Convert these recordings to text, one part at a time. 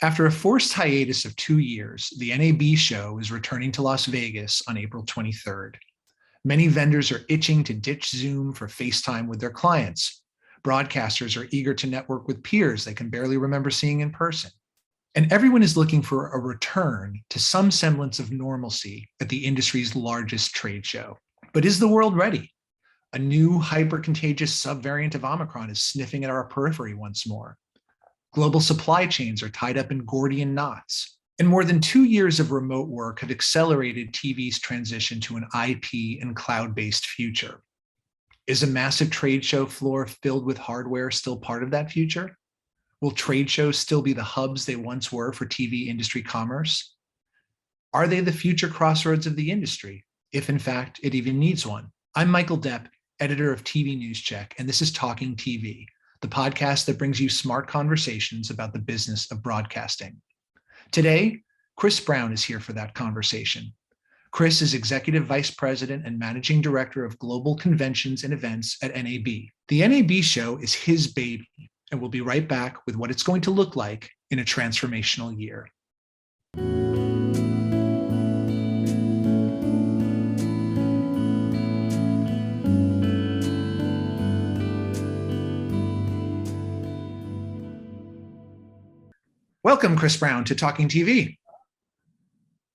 After a forced hiatus of 2 years, the NAB Show is returning to Las Vegas on April 23rd. Many vendors are itching to ditch Zoom for FaceTime with their clients. Broadcasters are eager to network with peers they can barely remember seeing in person. And everyone is looking for a return to some semblance of normalcy at the industry's largest trade show. But is the world ready? A new hyper-contagious subvariant of Omicron is sniffing at our periphery once more. Global supply chains are tied up in Gordian knots. And more than 2 years of remote work have accelerated TV's transition to an IP and cloud-based future. Is a massive trade show floor filled with hardware still part of that future? Will trade shows still be the hubs they once were for TV industry commerce? Are they the future crossroads of the industry, if in fact it even needs one? I'm Michael Depp, editor of TVNewsCheck, and this is Talking TV, the podcast that brings you smart conversations about the business of broadcasting. Today, Chris Brown is here for that conversation. Chris is Executive Vice President and Managing Director of Global Conventions and Events at NAB. The NAB Show is his baby, and we'll be right back with what it's going to look like in a transformational year. Welcome, Chris Brown, to Talking TV.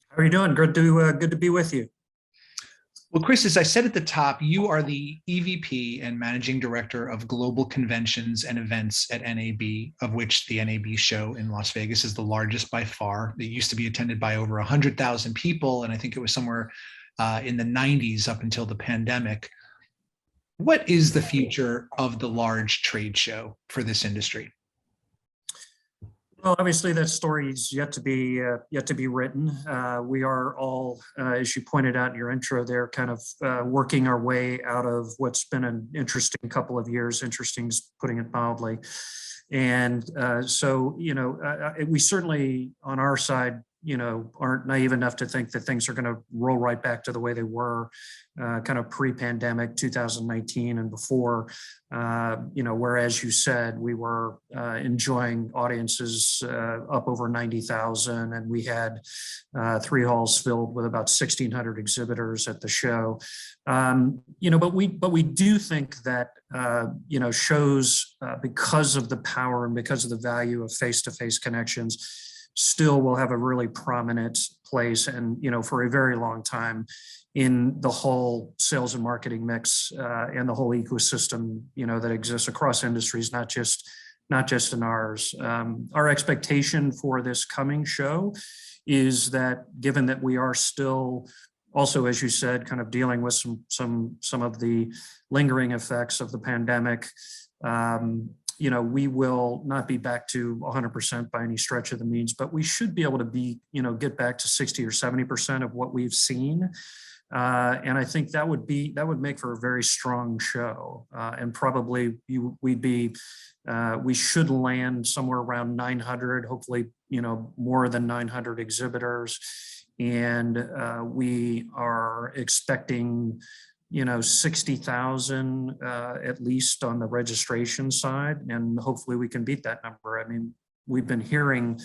How are you doing? Good to be with you. Well, Chris, as I said at the top, you are the EVP and Managing Director of Global Conventions and Events at NAB, of which the NAB Show in Las Vegas is the largest by far. It used to be attended by over 100,000 people, and I think it was somewhere in the 90s up until the pandemic. What is the future of the large trade show for this industry? Well, obviously that story is yet to be written. We are all, as you pointed out in your intro there, kind of working our way out of what's been an interesting couple of years, interesting putting it mildly. And so, we certainly on our side, aren't naive enough to think that things are going to roll right back to the way they were kind of pre-pandemic 2019 and before, where, as you said, we were enjoying audiences up over 90,000, and we had 3 halls filled with about 1,600 exhibitors at the show. But we do think that, shows, because of the power and because of the value of face-to-face connections, still will have a really prominent place and, for a very long time in the whole sales and marketing mix and the whole ecosystem, that exists across industries, not just in ours. Our expectation for this coming show is that, given that we are still also, as you said, kind of dealing with some of the lingering effects of the pandemic, we will not be back to 100% by any stretch of the means, but we should be able to get back to 60 or 70% of what we've seen. And I think that would make for a very strong show. And probably we should land somewhere around 900, hopefully, more than 900 exhibitors. And we are expecting 60,000 at least on the registration side, and hopefully we can beat that number. I mean, we've been hearing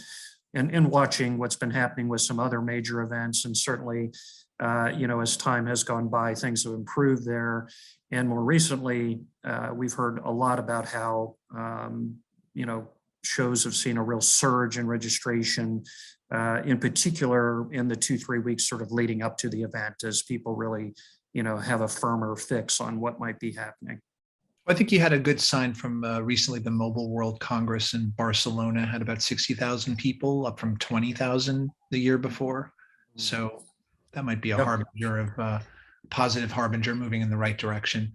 and watching what's been happening with some other major events, and certainly, as time has gone by, things have improved there. And more recently, we've heard a lot about how, shows have seen a real surge in registration, in particular in the 2-3 weeks sort of leading up to the event, as people really have a firmer fix on what might be happening. I think you had a good sign from recently. The Mobile World Congress in Barcelona had about 60,000 people, up from 20,000 the year before. So that might be a harbinger of positive harbinger moving in the right direction.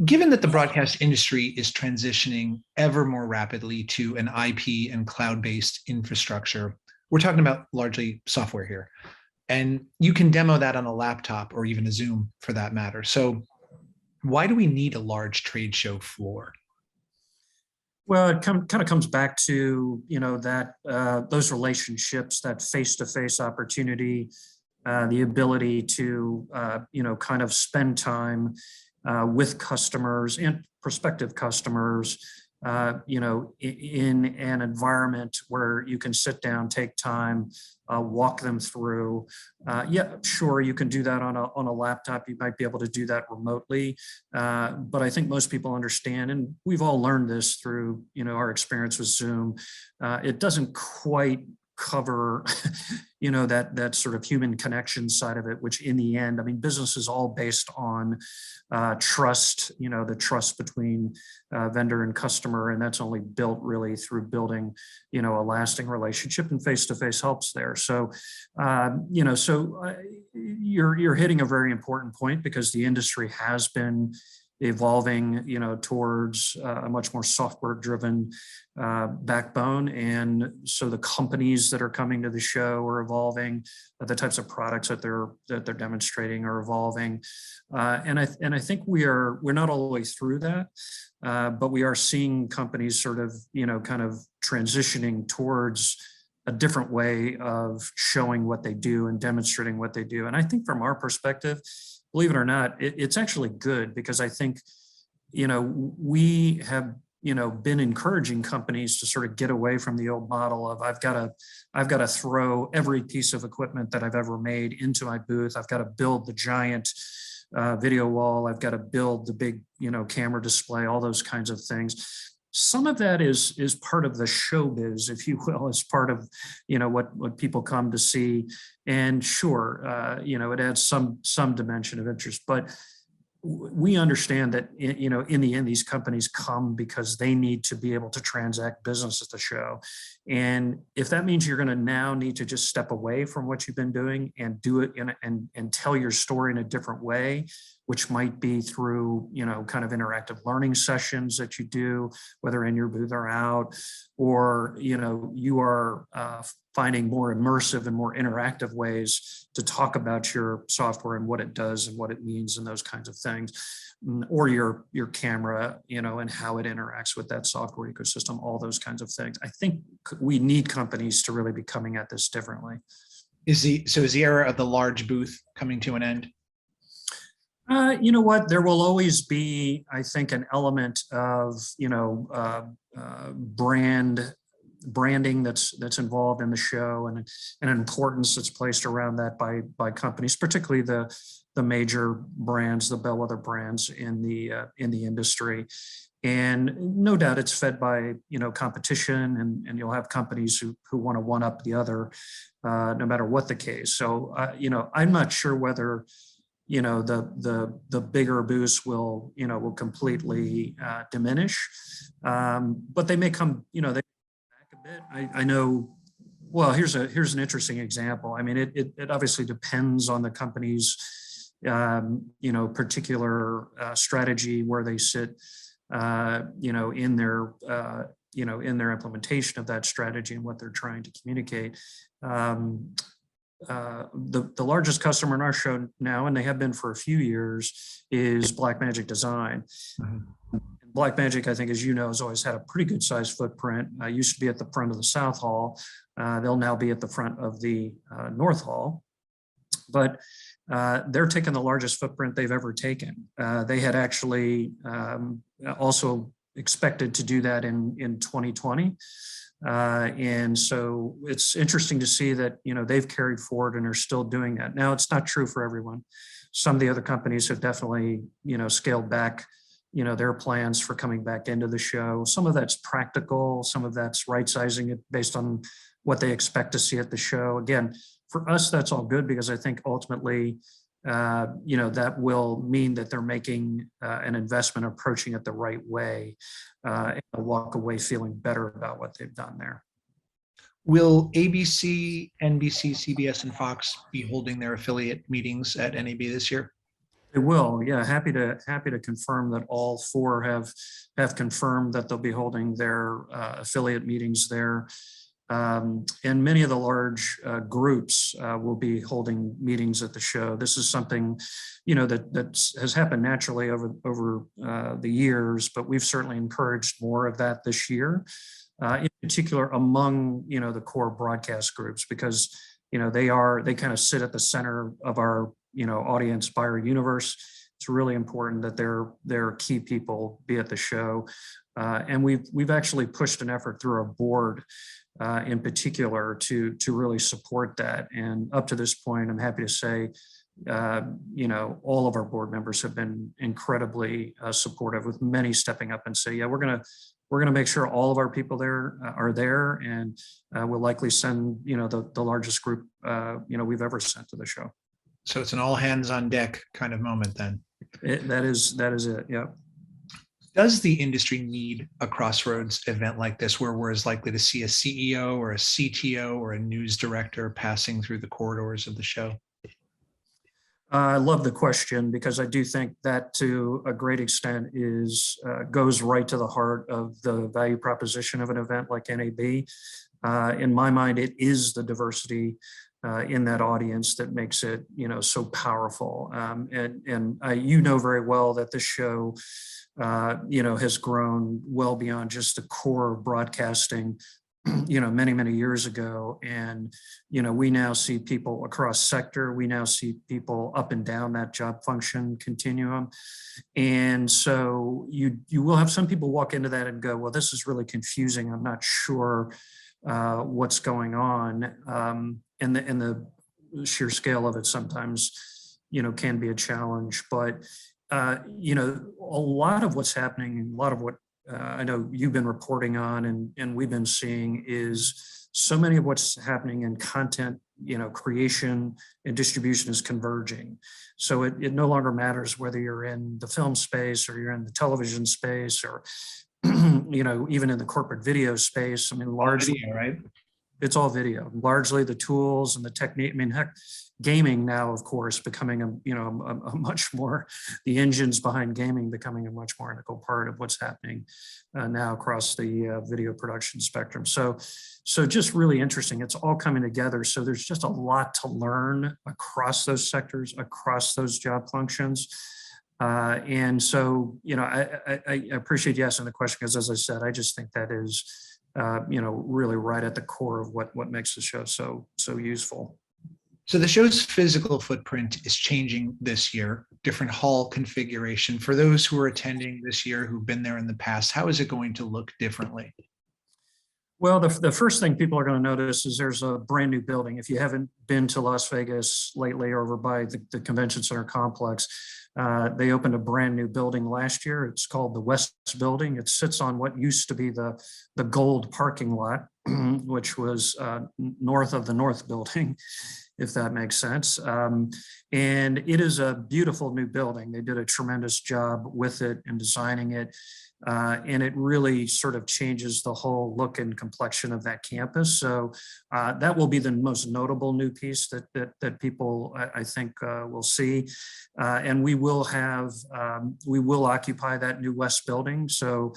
Given that the broadcast industry is transitioning ever more rapidly to an IP and cloud-based infrastructure, we're talking about largely software here. And you can demo that on a laptop or even a Zoom for that matter. So why do we need a large trade show floor? Well, it kind of comes back to, those relationships, that face-to-face opportunity, the ability to, kind of spend time with customers and prospective customers, in an environment where you can sit down, take time, walk them through. Yeah, sure, you can do that on a laptop. You might be able to do that remotely, but I think most people understand, and we've all learned this through our experience with Zoom. It doesn't quite cover that sort of human connection side of it, which in the end, I mean, business is all based on trust, the trust between vendor and customer, and that's only built really through building a lasting relationship, and face-to-face helps there. So you're hitting a very important point, because the industry has been evolving, towards a much more software-driven backbone, and so the companies that are coming to the show are evolving. The types of products that they're demonstrating are evolving, and I think we're not all the way through that, but we are seeing companies sort of kind of transitioning towards a different way of showing what they do and demonstrating what they do. And I think from our perspective, believe it or not, it's actually good, because I think, we have, been encouraging companies to sort of get away from the old model of I've got to throw every piece of equipment that I've ever made into my booth. I've got to build the giant video wall. I've got to build the big, camera display, all those kinds of things. Some of that is part of the showbiz, if you will, as part of, what people come to see. And sure, it adds some dimension of interest, but we understand that, in the end, these companies come because they need to be able to transact business at the show. And if that means you're going to now need to just step away from what you've been doing and do it and tell your story in a different way, which might be through, kind of interactive learning sessions that you do, whether in your booth or out, or, you are finding more immersive and more interactive ways to talk about your software and what it does and what it means and those kinds of things, or your camera, and how it interacts with that software ecosystem, all those kinds of things. I think we need companies to really be coming at this differently. Is the era of the large booth coming to an end? You know what? There will always be, I think, an element of branding that's involved in the show, and an importance that's placed around that by companies, particularly the major brands, the bellwether brands in the industry. And no doubt it's fed by competition, and you'll have companies who want to one up the other, no matter what the case. So I'm not sure whether the bigger booths will completely diminish, but they may come they back a bit. I know. Well, here's an interesting example. I mean, it obviously depends on the company's particular strategy, where they sit in their implementation of that strategy and what they're trying to communicate. The largest customer in our show now, and they have been for a few years, is Blackmagic Design. Mm-hmm. Blackmagic, I think, as you know, has always had a pretty good sized footprint. Used to be at the front of the South Hall. They'll now be at the front of the North Hall. But they're taking the largest footprint they've ever taken. They had actually also expected to do that in 2020. And so it's interesting to see that, they've carried forward and are still doing that. Now, it's not true for everyone. Some of the other companies have definitely, scaled back, their plans for coming back into the show. Some of that's practical, some of that's right sizing it based on what they expect to see at the show. Again, for us, that's all good, because I think ultimately, that will mean that they're making an investment, approaching it the right way, and walk away feeling better about what they've done there. Will ABC, NBC, CBS, and Fox be holding their affiliate meetings at NAB this year? They will. Yeah, happy to confirm that all four have confirmed that they'll be holding their affiliate meetings there. And many of the large groups will be holding meetings at the show. This is something, that has happened naturally over the years, but we've certainly encouraged more of that this year, in particular among, the core broadcast groups, because, they kind of sit at the center of our, audience buyer universe. It's really important that their key people be at the show. And we've actually pushed an effort through our board in particular to really support that. And up to this point, I'm happy to say, all of our board members have been incredibly supportive, with many stepping up and say, yeah, we're gonna make sure all of our people there are there, and we'll likely send the largest group we've ever sent to the show. So it's an all hands on deck kind of moment then. That is it. Yeah. Does the industry need a crossroads event like this, where we're as likely to see a CEO or a CTO or a news director passing through the corridors of the show? I love the question, because I do think that to a great extent goes right to the heart of the value proposition of an event like NAB. In my mind, it is the diversity in that audience that makes it so powerful. And very well that this show has grown well beyond just the core of broadcasting many years ago. And we now see people across sector. We now see people up and down that job function continuum. And so you will have some people walk into that and go, well, this is really confusing. I'm not sure what's going on. And the sheer scale of it sometimes can be a challenge. But a lot of what's happening, a lot of what I know you've been reporting on and we've been seeing, is so many of what's happening in content, creation and distribution is converging. So it no longer matters whether you're in the film space or you're in the television space or, even in the corporate video space. I mean, largely, right? It's all video. Largely the tools and the technique. I mean, heck, gaming now, of course, becoming a much more, the engines behind gaming becoming a much more integral part of what's happening now across the video production spectrum. So just really interesting. It's all coming together. So there's just a lot to learn across those sectors, across those job functions. And so, I appreciate you asking the question, because as I said, I just think that is, really right at the core of what makes the show so useful. So the show's physical footprint is changing this year, different hall configuration. For those who are attending this year who've been there in the past, how is it going to look differently? Well, the first thing people are going to notice is there's a brand new building. If you haven't been to Las Vegas lately, over by the Convention Center complex, they opened a brand new building last year. It's called the West Building. It sits on what used to be the Gold parking lot, which was north of the North Building, if that makes sense. And it is a beautiful new building. They did a tremendous job with it and designing it. And it really sort of changes the whole look and complexion of that campus. So that will be the most notable new piece that people, I think, will see. And we will occupy that new West Building. So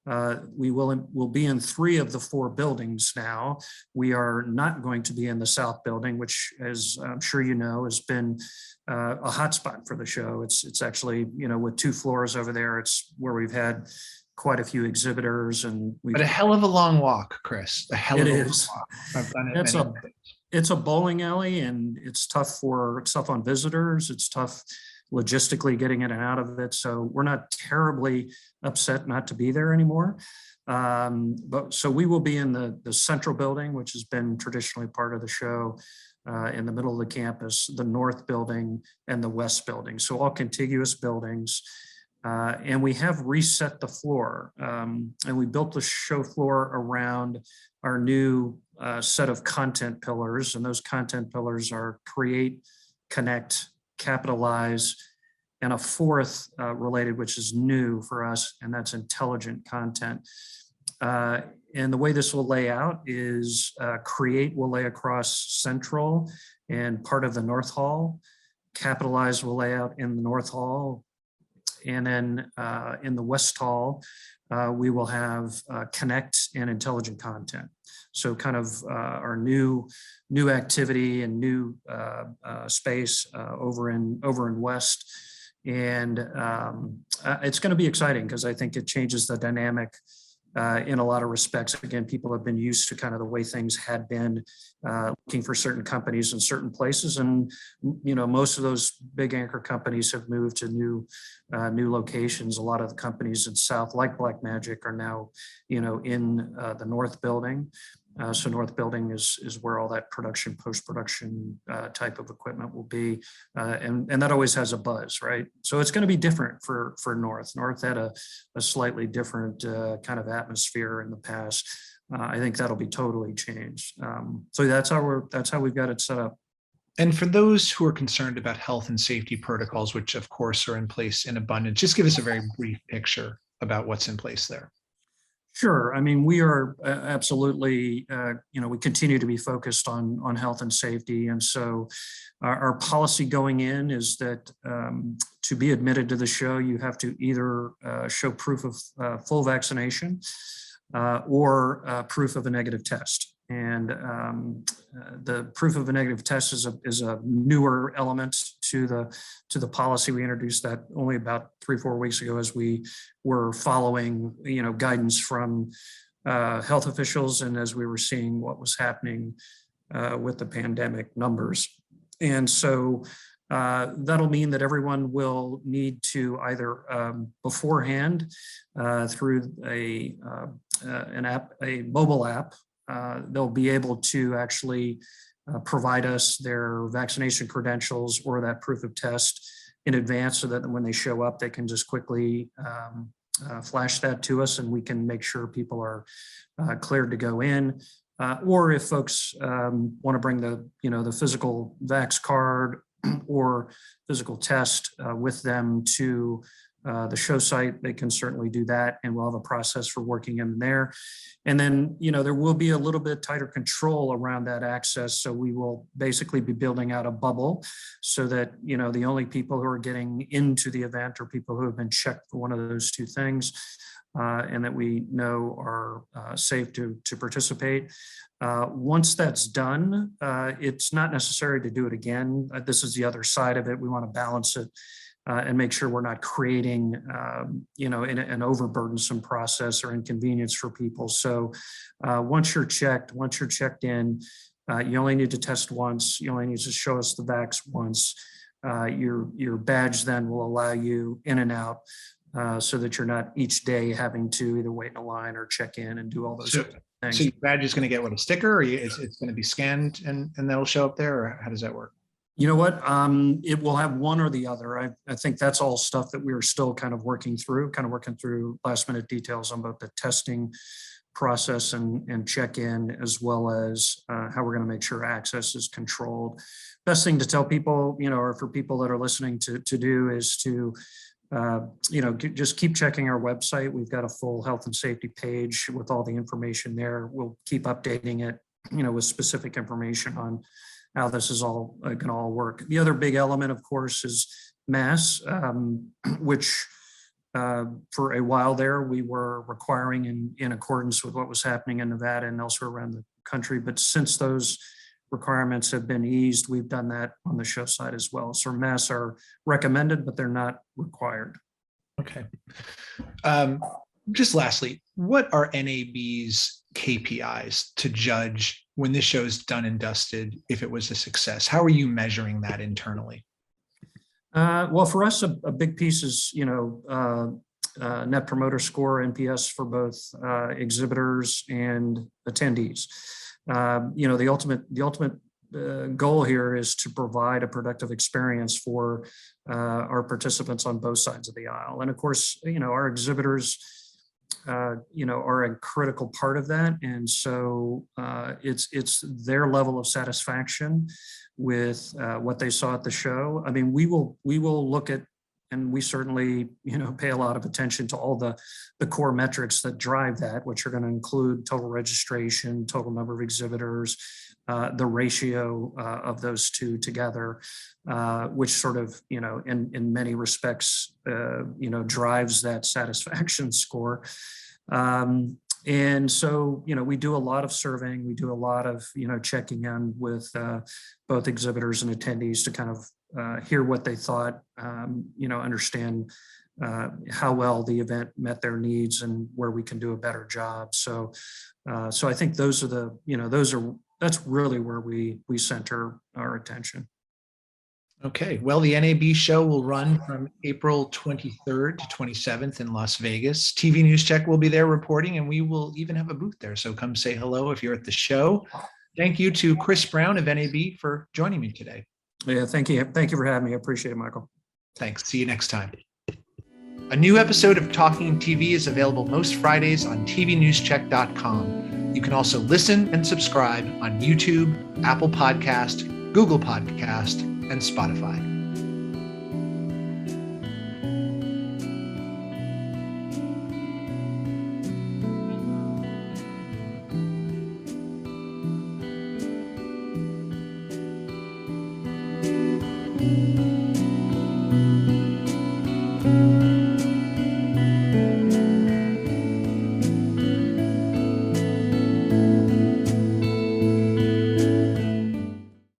we'll be in 3 of the 4 buildings now. We are not going to be in the South Building, which, as I'm sure you know, has been a hotspot for the show. It's actually, with 2 floors over there, it's where we've had quite a few exhibitors, and but a hell of a long walk, Chris. A hell of a long walk. I've done it. It's a bowling alley, and it's tough on visitors. It's tough logistically getting in and out of it. So we're not terribly upset not to be there anymore. But so we will be in the Central Building, which has been traditionally part of the show, in the middle of the campus, the North Building, and the West Building. So all contiguous buildings. And we have reset the floor, and we built the show floor around our new set of content pillars. And those content pillars are create, connect, capitalize, and a 4th related, which is new for us, and that's intelligent content. And the way this will lay out is create will lay across Central and part of the North Hall. Capitalize will lay out in the North Hall. And then in the West Hall, we will have connect and intelligent content. So kind of our new activity and new space over in West. And it's going to be exciting, because I think it changes the dynamic in a lot of respects, again, people have been used to kind of the way things had been, looking for certain companies in certain places. And, most of those big anchor companies have moved to new locations. A lot of the companies in South, like Blackmagic, are now, in the North Building. So North Building is where all that production, post-production type of equipment will be. And that always has a buzz, right? So it's going to be different for North. North had a slightly different kind of atmosphere in the past. I think that'll be totally changed. So that's how we've got it set up. And for those who are concerned about health and safety protocols, which of course are in place in abundance, just give us a very brief picture about what's in place there. Sure. I mean, we are absolutely, we continue to be focused on health and safety. And so our policy going in is that to be admitted to the show, you have to either show proof of full vaccination or proof of a negative test. And the proof of a negative test is a newer element to the policy. We introduced that only about 3-4 weeks ago as we were following, guidance from health officials and as we were seeing what was happening with the pandemic numbers. And so that'll mean that everyone will need to either beforehand through an app, a mobile app. They'll be able to actually provide us their vaccination credentials or that proof of test in advance so that when they show up, they can just quickly flash that to us and we can make sure people are cleared to go in. Or if folks want to bring the physical vax card or physical test with them to the show site, they can certainly do that, and we'll have a process for working in there. And then, there will be a little bit tighter control around that access. So we will basically be building out a bubble so that, the only people who are getting into the event are people who have been checked for one of those two things and that we know are safe to participate. Once that's done, it's not necessary to do it again. This is the other side of it. We want to balance it and make sure we're not creating, an overburdensome process or inconvenience for people. So once you're checked in, you only need to test once. You only need to show us the vax once. Your badge then will allow you in and out so that you're not each day having to either wait in a line or check in and do all those things. So your badge is going to get what, a sticker, or it's going to be scanned and that'll show up there, or how does that work? You know what? It will have one or the other. I think that's all stuff that we're still kind of working through last minute details on both the testing process and check-in, as well as how we're going to make sure access is controlled. Best thing to tell people, or for people that are listening to do is to, just keep checking our website. We've got a full health and safety page with all the information there. We'll keep updating it, with specific information on how this is all going to all work. The other big element, of course, is masks, which for a while there we were requiring in accordance with what was happening in Nevada and elsewhere around the country. But since those requirements have been eased, we've done that on the show side as well. So masks are recommended, but they're not required. Okay. Just lastly, what are NAB's KPIs to judge when this show is done and dusted if it was a success? How are you measuring that internally? Well, for us, a big piece is, Net Promoter Score, NPS, for both exhibitors and attendees. The ultimate goal here is to provide a productive experience for our participants on both sides of the aisle. And of course, our exhibitors, are a critical part of that. And so it's their level of satisfaction with what they saw at the show. I mean, we will look at, and we certainly, pay a lot of attention to all the core metrics that drive that, which are going to include total registration, total number of exhibitors, the ratio of those two together, which sort of, in many respects, drives that satisfaction score. And so, we do a lot of surveying, we do a lot of, checking in with both exhibitors and attendees to kind of hear what they thought, understand how well the event met their needs and where we can do a better job. So I think those are that's really where we center our attention. Okay, well, the NAB show will run from April 23rd to 27th in Las Vegas. TVNewsCheck will be there reporting, and we will even have a booth there. So come say hello if you're at the show. Thank you to Chris Brown of NAB for joining me today. Yeah, thank you. Thank you for having me. I appreciate it, Michael. Thanks. See you next time. A new episode of Talking TV is available most Fridays on TVNewsCheck.com. You can also listen and subscribe on YouTube, Apple Podcast, Google Podcast, and Spotify.